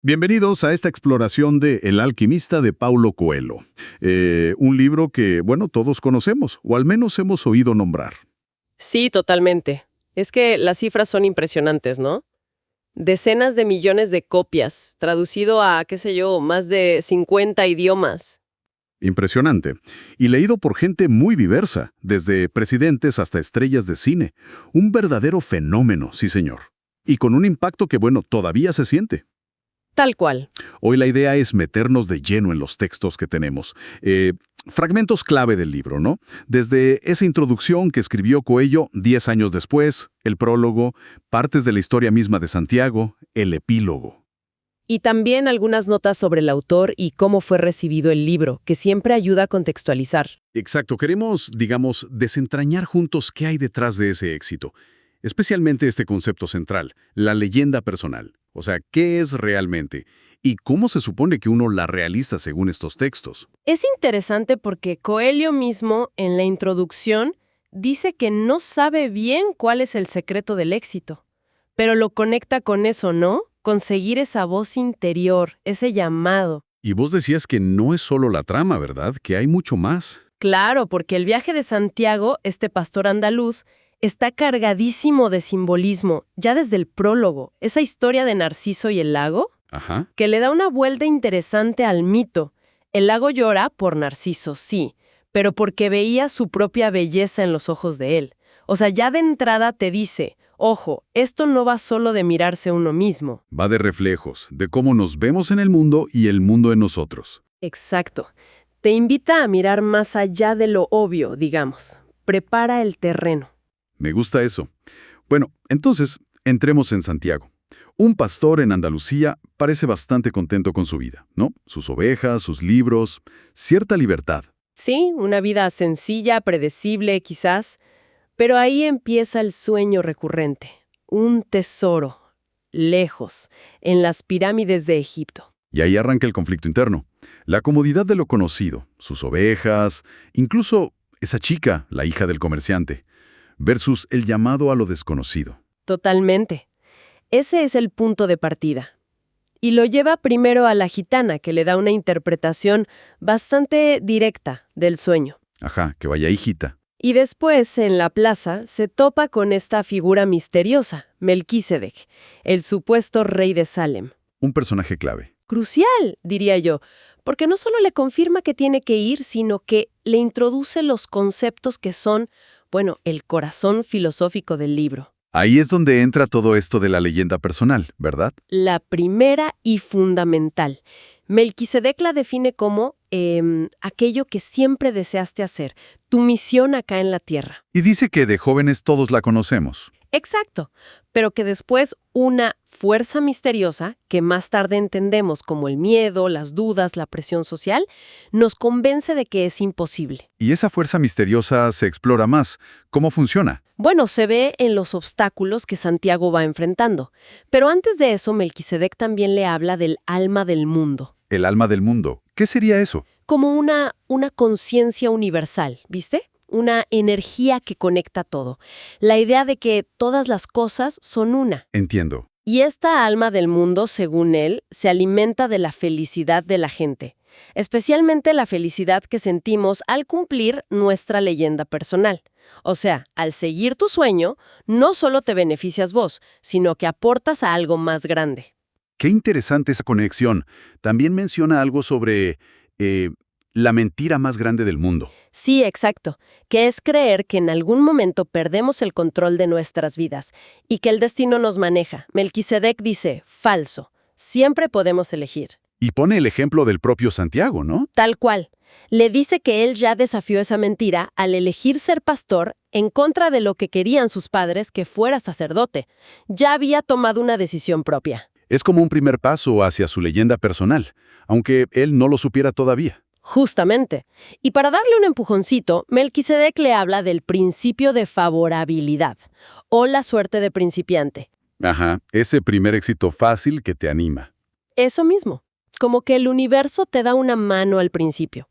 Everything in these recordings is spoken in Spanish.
Bienvenidos a esta exploración de El alquimista de Paulo Coelho. Un libro que, bueno, todos conocemos, o al menos hemos oído nombrar. Sí, totalmente. Es que las cifras son impresionantes, ¿no? Decenas de millones de copias, traducido a, qué sé yo, más de 50 idiomas. Impresionante. Y leído por gente muy diversa, desde presidentes hasta estrellas de cine. Un verdadero fenómeno, sí señor. Y con un impacto que, bueno, todavía se siente. Tal cual. Hoy la idea es meternos de lleno en los textos que tenemos. Fragmentos clave del libro, ¿no? Desde esa introducción que escribió Coelho 10 años después, el prólogo, partes de la historia misma de Santiago, el epílogo. Y también algunas notas sobre el autor y cómo fue recibido el libro, que siempre ayuda a contextualizar. Exacto, queremos, digamos, desentrañar juntos qué hay detrás de ese éxito. Especialmente este concepto central, la leyenda personal. O sea, ¿qué es realmente? ¿Y cómo se supone que uno la realiza según estos textos? Es interesante porque Coelho mismo, en la introducción, dice que no sabe bien cuál es el secreto del éxito, pero lo conecta con eso, ¿no? Conseguir esa voz interior, ese llamado. Y vos decías que no es solo la trama, ¿verdad? Que hay mucho más. Claro, porque el viaje de Santiago, este pastor andaluz, está cargadísimo de simbolismo, ya desde el prólogo, esa historia de Narciso y el lago, Ajá. que le da una vuelta interesante al mito. El lago llora por Narciso, sí, pero porque veía su propia belleza en los ojos de él. O sea, ya de entrada te dice, ojo, esto no va solo de mirarse uno mismo. Va de reflejos, de cómo nos vemos en el mundo y el mundo en nosotros. Exacto. Te invita a mirar más allá de lo obvio, digamos. Prepara el terreno. Me gusta eso. Bueno, entonces, entremos en Santiago. Un pastor en Andalucía parece bastante contento con su vida, ¿no? Sus ovejas, sus libros, cierta libertad. Sí, una vida sencilla, predecible, quizás, pero ahí empieza el sueño recurrente. Un tesoro, lejos, en las pirámides de Egipto. Y ahí arranca el conflicto interno. La comodidad de lo conocido, sus ovejas, incluso esa chica, la hija del comerciante, versus el llamado a lo desconocido. Totalmente. Ese es el punto de partida. Y lo lleva primero a la gitana, que le da una interpretación bastante directa del sueño. Ajá, que vaya hijita. Y después, en la plaza, se topa con esta figura misteriosa, Melquisedec, el supuesto rey de Salem. Un personaje clave. Crucial, diría yo, porque no solo le confirma que tiene que ir, sino que le introduce los conceptos que son, bueno, el corazón filosófico del libro. Ahí es donde entra todo esto de la leyenda personal, ¿verdad? La primera y fundamental. Melquisedec la define como aquello que siempre deseaste hacer, tu misión acá en la tierra. Y dice que de jóvenes todos la conocemos. Exacto, pero que después una fuerza misteriosa, que más tarde entendemos como el miedo, las dudas, la presión social, nos convence de que es imposible. Y esa fuerza misteriosa se explora más. ¿Cómo funciona? Bueno, se ve en los obstáculos que Santiago va enfrentando. Pero antes de eso, Melquisedec también le habla del alma del mundo. El alma del mundo. ¿Qué sería eso? Como una conciencia universal, ¿viste? Una energía que conecta todo. La idea de que todas las cosas son una. Entiendo. Y esta alma del mundo, según él, se alimenta de la felicidad de la gente, especialmente la felicidad que sentimos al cumplir nuestra leyenda personal. O sea, al seguir tu sueño, no solo te beneficias vos, sino que aportas a algo más grande. Qué interesante esa conexión. También menciona algo sobre la mentira más grande del mundo. Sí, exacto, que es creer que en algún momento perdemos el control de nuestras vidas y que el destino nos maneja. Melquisedec dice, falso, siempre podemos elegir. Y pone el ejemplo del propio Santiago, ¿no? Tal cual. Le dice que él ya desafió esa mentira al elegir ser pastor en contra de lo que querían sus padres que fuera sacerdote. Ya había tomado una decisión propia. Es como un primer paso hacia su leyenda personal, aunque él no lo supiera todavía. Justamente. Y para darle un empujoncito, Melquisedec le habla del principio de favorabilidad, o la suerte de principiante. Ajá, ese primer éxito fácil que te anima. Eso mismo. Como que el universo te da una mano al principio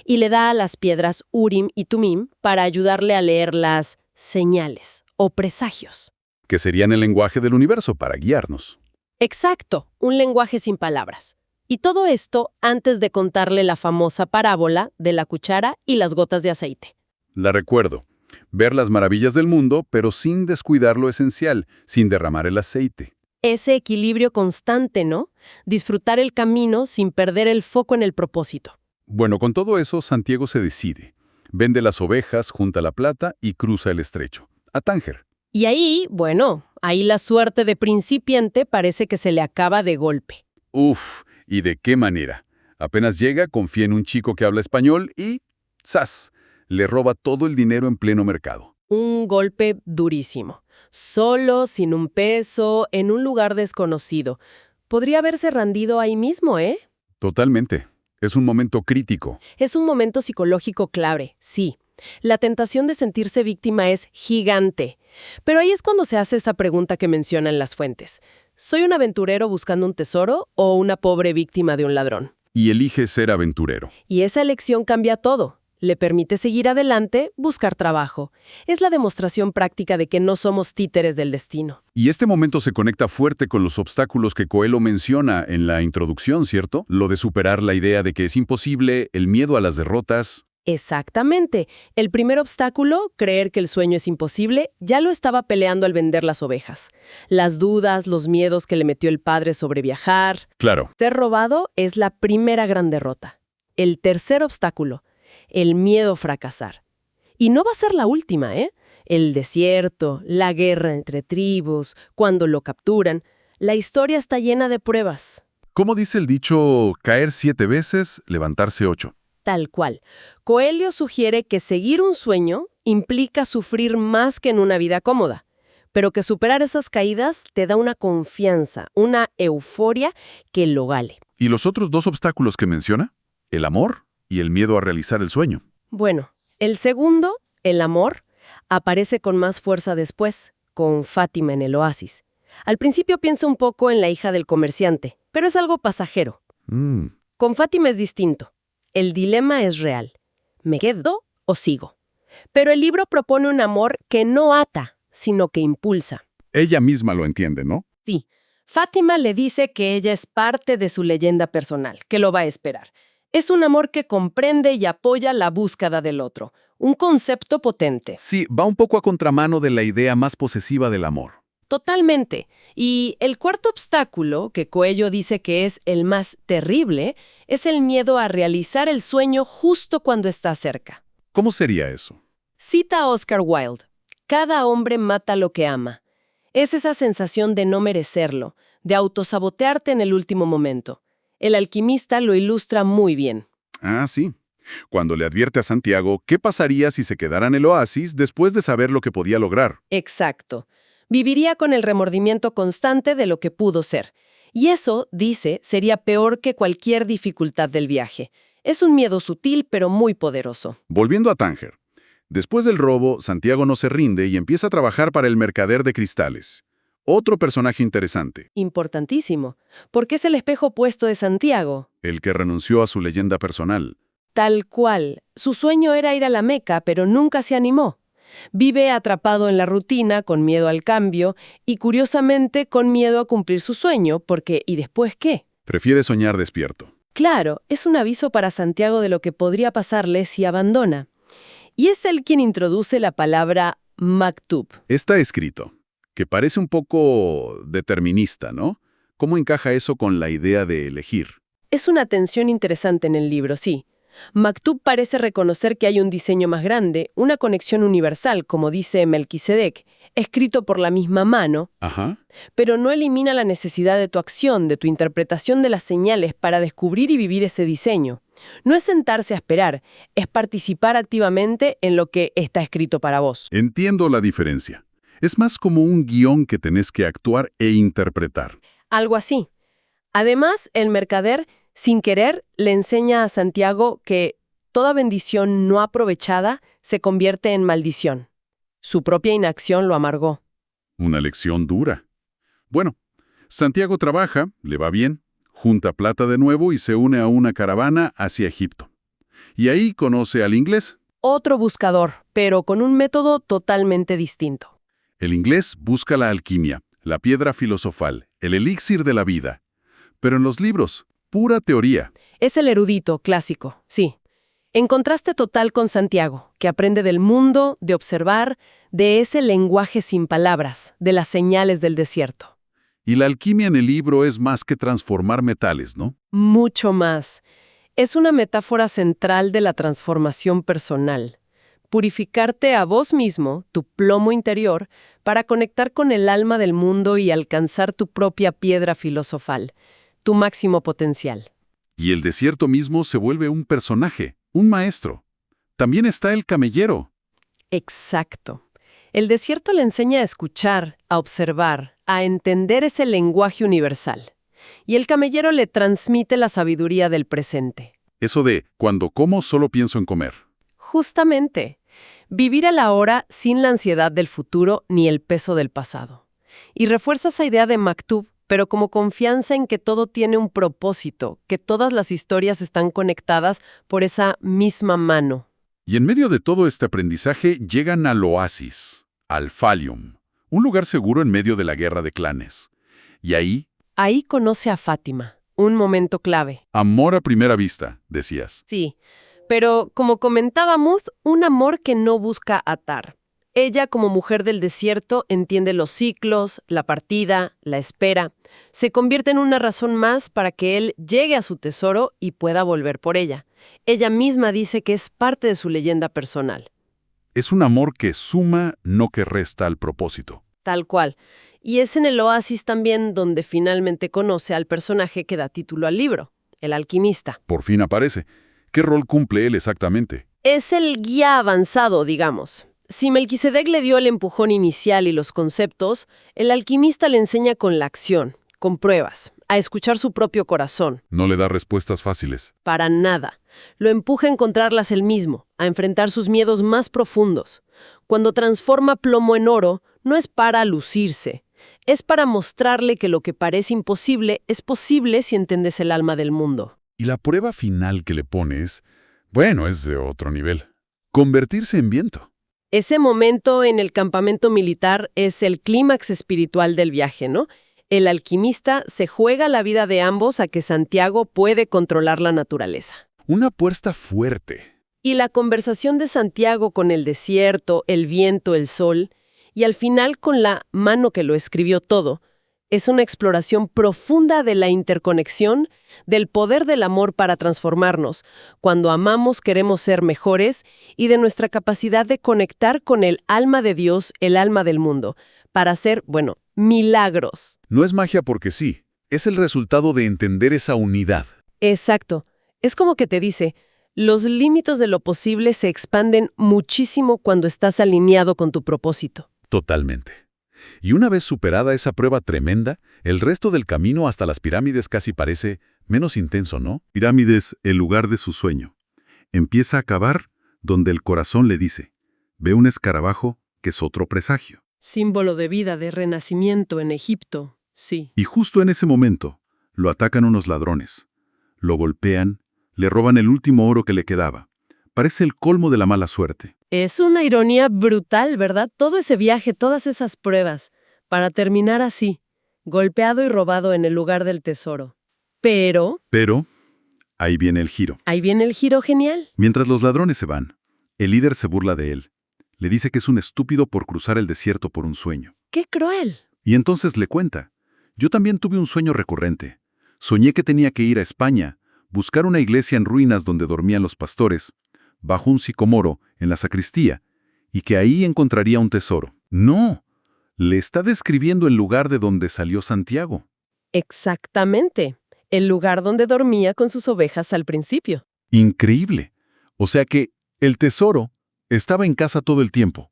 y le da a las piedras Urim y Tumim para ayudarle a leer las señales o presagios. Que serían el lenguaje del universo para guiarnos. Exacto, un lenguaje sin palabras. Y todo esto antes de contarle la famosa parábola de la cuchara y las gotas de aceite. La recuerdo. Ver las maravillas del mundo, pero sin descuidar lo esencial, sin derramar el aceite. Ese equilibrio constante, ¿no? Disfrutar el camino sin perder el foco en el propósito. Bueno, con todo eso, Santiago se decide. Vende las ovejas, junta la plata y cruza el estrecho. A Tánger. Y ahí, bueno, ahí la suerte de principiante parece que se le acaba de golpe. Uf, ¿y de qué manera? Apenas llega, confía en un chico que habla español y ¡zas! Le roba todo el dinero en pleno mercado. Un golpe durísimo. Solo, sin un peso, en un lugar desconocido. Podría haberse rendido ahí mismo, ¿eh? Totalmente. Es un momento crítico. Es un momento psicológico clave, sí. La tentación de sentirse víctima es gigante. Pero ahí es cuando se hace esa pregunta que mencionan las fuentes. ¿Soy un aventurero buscando un tesoro o una pobre víctima de un ladrón? Y elige ser aventurero. Y esa elección cambia todo. Le permite seguir adelante, buscar trabajo. Es la demostración práctica de que no somos títeres del destino. Y este momento se conecta fuerte con los obstáculos que Coelho menciona en la introducción, ¿cierto? Lo de superar la idea de que es imposible, el miedo a las derrotas. Exactamente. El primer obstáculo, creer que el sueño es imposible, ya lo estaba peleando al vender las ovejas. Las dudas, los miedos que le metió el padre sobre viajar. Claro. Ser robado es la primera gran derrota. El tercer obstáculo, el miedo a fracasar. Y no va a ser la última, ¿eh? El desierto, la guerra entre tribus, cuando lo capturan. La historia está llena de pruebas. ¿Cómo dice el dicho, caer 7 veces, levantarse 8? Tal cual. Coelho sugiere que seguir un sueño implica sufrir más que en una vida cómoda, pero que superar esas caídas te da una confianza, una euforia que lo vale. ¿Y los otros 2 obstáculos que menciona? El amor y el miedo a realizar el sueño. Bueno, el segundo, el amor, aparece con más fuerza después, con Fátima en el oasis. Al principio piensa un poco en la hija del comerciante, pero es algo pasajero. Con Fátima es distinto. El dilema es real. ¿Me quedo o sigo? Pero el libro propone un amor que no ata, sino que impulsa. Ella misma lo entiende, ¿no? Sí, Fátima le dice que ella es parte de su leyenda personal, que lo va a esperar. Es un amor que comprende y apoya la búsqueda del otro, un concepto potente. Sí, va un poco a contramano de la idea más posesiva del amor. Totalmente. Y el cuarto obstáculo, que Coelho dice que es el más terrible, es el miedo a realizar el sueño justo cuando está cerca. ¿Cómo sería eso? Cita a Oscar Wilde: cada hombre mata lo que ama. Es esa sensación de no merecerlo, de autosabotearte en el último momento. El alquimista lo ilustra muy bien. Ah, sí. Cuando le advierte a Santiago qué pasaría si se quedara en el oasis después de saber lo que podía lograr. Exacto. Viviría con el remordimiento constante de lo que pudo ser. Y eso, dice, sería peor que cualquier dificultad del viaje. Es un miedo sutil, pero muy poderoso. Volviendo a Tánger. Después del robo, Santiago no se rinde y empieza a trabajar para el mercader de cristales. Otro personaje interesante, Importantísimo, porque es el espejo opuesto de Santiago. el que renunció a su leyenda personal. Tal cual. Su sueño era ir a la Meca, pero nunca se animó. Vive atrapado en la rutina, con miedo al cambio, y curiosamente con miedo a cumplir su sueño, porque ¿y después qué? Prefiere soñar despierto. Claro, es un aviso para Santiago de lo que podría pasarle si abandona. Y es él quien introduce la palabra maktub. Está escrito, que parece un poco determinista, ¿no? ¿Cómo encaja eso con la idea de elegir? Es una tensión interesante en el libro, sí. Maktub parece reconocer que hay un diseño más grande, una conexión universal, como dice Melquisedec, escrito por la misma mano, Ajá. pero no elimina la necesidad de tu acción, de tu interpretación de las señales para descubrir y vivir ese diseño. No es sentarse a esperar, es participar activamente en lo que está escrito para vos. Entiendo la diferencia. Es más como un guión que tenés que actuar e interpretar. Algo así. Además, el mercader, sin querer, le enseña a Santiago que toda bendición no aprovechada se convierte en maldición. Su propia inacción lo amargó. Una lección dura. Bueno, Santiago trabaja, le va bien, junta plata de nuevo y se une a una caravana hacia Egipto. Y ahí conoce al inglés. Otro buscador, pero con un método totalmente distinto. El inglés busca la alquimia, la piedra filosofal, el elixir de la vida. Pero en los libros, pura teoría. Es el erudito clásico, sí. En contraste total con Santiago, que aprende del mundo, de observar, de ese lenguaje sin palabras, de las señales del desierto. Y la alquimia en el libro es más que transformar metales, ¿no? Mucho más. Es una metáfora central de la transformación personal. Purificarte a vos mismo, tu plomo interior, para conectar con el alma del mundo y alcanzar tu propia piedra filosofal, tu máximo potencial. Y el desierto mismo se vuelve un personaje, un maestro. También está el camellero. Exacto. El desierto le enseña a escuchar, a observar, a entender ese lenguaje universal. Y el camellero le transmite la sabiduría del presente. Eso de, cuando como solo pienso en comer. Justamente, vivir el ahora sin la ansiedad del futuro ni el peso del pasado. Y refuerza esa idea de Maktub, pero como confianza en que todo tiene un propósito, que todas las historias están conectadas por esa misma mano. Y en medio de todo este aprendizaje llegan al oasis, al Falium, un lugar seguro en medio de la guerra de clanes. Y Ahí conoce a Fátima, un momento clave. amor a primera vista, decías. Sí, pero como comentábamos, un amor que no busca atar. Ella, como mujer del desierto, entiende los ciclos, la partida, la espera. Se convierte en una razón más para que él llegue a su tesoro y pueda volver por ella. Ella misma dice que es parte de su leyenda personal. Es un amor que suma, no que resta al propósito. Tal cual. Y es en el oasis también donde finalmente conoce al personaje que da título al libro, el alquimista. Por fin aparece. ¿Qué rol cumple él exactamente? Es el guía avanzado, digamos. Si Melquisedec le dio el empujón inicial y los conceptos, el alquimista le enseña con la acción, con pruebas, a escuchar su propio corazón. No le da respuestas fáciles. Para nada. Lo empuja a encontrarlas él mismo, a enfrentar sus miedos más profundos. Cuando transforma plomo en oro, no es para lucirse. Es para mostrarle que lo que parece imposible es posible si entiendes el alma del mundo. Y la prueba final que le pones, bueno, es de otro nivel. Convertirse en viento. Ese momento en el campamento militar es el clímax espiritual del viaje, ¿no? El alquimista se juega la vida de ambos a que Santiago puede controlar la naturaleza. Una apuesta fuerte. Y la conversación de Santiago con el desierto, el viento, el sol, y al final con la mano que lo escribió todo, es una exploración profunda de la interconexión, del poder del amor para transformarnos. Cuando amamos queremos ser mejores y de nuestra capacidad de conectar con el alma de Dios, el alma del mundo, para hacer, milagros. No es magia porque sí, es el resultado de entender esa unidad. Exacto. Es como que te dice, los límites de lo posible se expanden muchísimo cuando estás alineado con tu propósito. Totalmente. Y una vez superada esa prueba tremenda, el resto del camino hasta las pirámides casi parece menos intenso, ¿no? Pirámides, el lugar de su sueño. Empieza a cavar donde el corazón le dice, ve un escarabajo que es otro presagio. Símbolo de vida, de renacimiento en Egipto, sí. Y justo en ese momento, lo atacan unos ladrones. Lo golpean, le roban el último oro que le quedaba. Parece el colmo de la mala suerte. Es una ironía brutal, ¿verdad? Todo ese viaje, todas esas pruebas, para terminar así, golpeado y robado en el lugar del tesoro. Pero Ahí viene el giro. ahí viene el giro genial. Mientras los ladrones se van, el líder se burla de él. Le dice que es un estúpido por cruzar el desierto por un sueño. ¡Qué cruel! Y entonces le cuenta, yo también tuve un sueño recurrente. Soñé que tenía que ir a España, buscar una iglesia en ruinas donde dormían los pastores, bajo un sicomoro, en la sacristía, y que ahí encontraría un tesoro. No, le está describiendo el lugar de donde salió Santiago. Exactamente. El lugar donde dormía con sus ovejas al principio. Increíble. O sea que el tesoro estaba en casa todo el tiempo.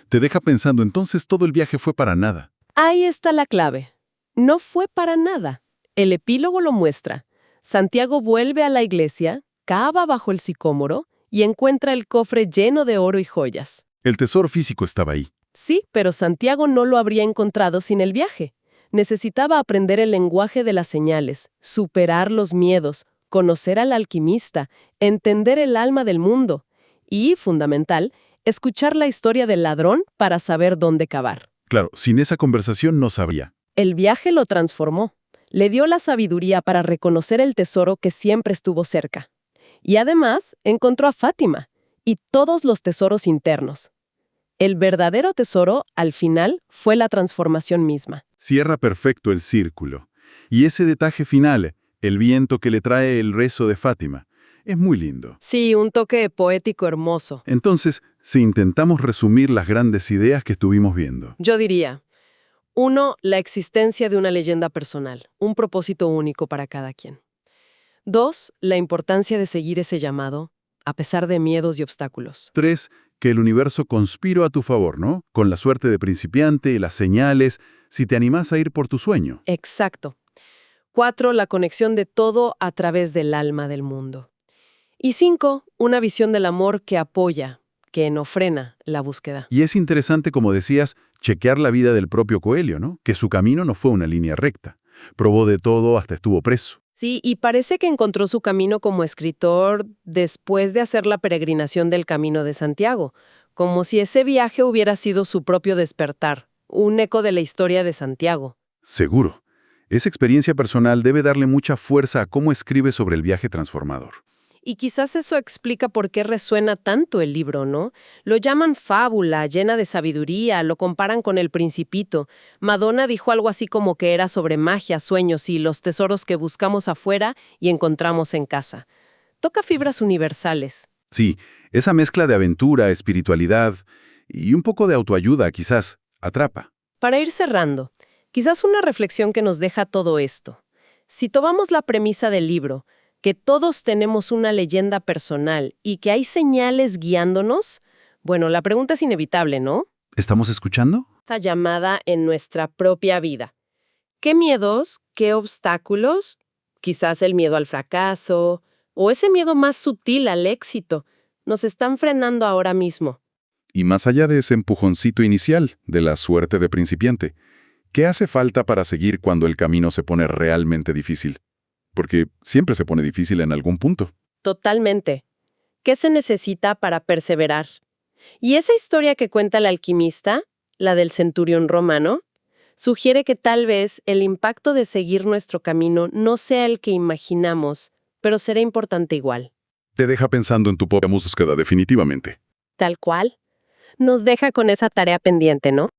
Te deja pensando, entonces todo el viaje fue para nada. Ahí está la clave. No fue para nada. El epílogo lo muestra. Santiago vuelve a la iglesia, cava bajo el sicómoro y encuentra el cofre lleno de oro y joyas. El tesoro físico estaba ahí. Sí, pero Santiago no lo habría encontrado sin el viaje. Necesitaba aprender el lenguaje de las señales, superar los miedos, conocer al alquimista, entender el alma del mundo y, fundamental, escuchar la historia del ladrón para saber dónde cavar. Claro, sin esa conversación no sabría. El viaje lo transformó. Le dio la sabiduría para reconocer el tesoro que siempre estuvo cerca. Y además encontró a Fátima y todos los tesoros internos. El verdadero tesoro, al final, fue la transformación misma. Cierra perfecto el círculo. Y ese detalle final, el viento que le trae el rezo de Fátima, es muy lindo. Sí, un toque poético hermoso. Entonces, si intentamos resumir las grandes ideas que estuvimos viendo. Yo diría, 1. La existencia de una leyenda personal, un propósito único para cada quien. 2. La importancia de seguir ese llamado, a pesar de miedos y obstáculos. 3. Que el universo conspiró a tu favor, ¿no? Con la suerte de principiante, las señales, si te animás a ir por tu sueño. Exacto. 4. La conexión de todo a través del alma del mundo. Y 5. Una visión del amor que apoya, que no frena la búsqueda. Y es interesante, como decías, chequear la vida del propio Coelho, ¿no? Que su camino no fue una línea recta. Probó de todo hasta estuvo preso. Sí, y parece que encontró su camino como escritor después de hacer la peregrinación del Camino de Santiago, como si ese viaje hubiera sido su propio despertar, un eco de la historia de Santiago. Seguro. Esa experiencia personal debe darle mucha fuerza a cómo escribe sobre el viaje transformador. Y quizás eso explica por qué resuena tanto el libro, ¿no? Lo llaman fábula, llena de sabiduría, lo comparan con El Principito. Madonna dijo algo así como que era sobre magia, sueños y los tesoros que buscamos afuera y encontramos en casa. Toca fibras universales. Sí, esa mezcla de aventura, espiritualidad y un poco de autoayuda, quizás, atrapa. Para ir cerrando, quizás una reflexión que nos deja todo esto. Si tomamos la premisa del libro, que todos tenemos una leyenda personal y que hay señales guiándonos, bueno, la pregunta es inevitable, ¿no? ¿Estamos escuchando? Esta llamada en nuestra propia vida. ¿Qué miedos, qué obstáculos? Quizás el miedo al fracaso o ese miedo más sutil al éxito nos están frenando ahora mismo. Y más allá de ese empujoncito inicial, de la suerte de principiante, ¿qué hace falta para seguir cuando el camino se pone realmente difícil? Porque siempre se pone difícil en algún punto. Totalmente. ¿Qué se necesita para perseverar? Y esa historia que cuenta el alquimista, la del centurión romano, sugiere que tal vez el impacto de seguir nuestro camino no sea el que imaginamos, pero será importante igual. Te deja pensando en tu propia búsqueda definitivamente. Tal cual. Nos deja con esa tarea pendiente, ¿no?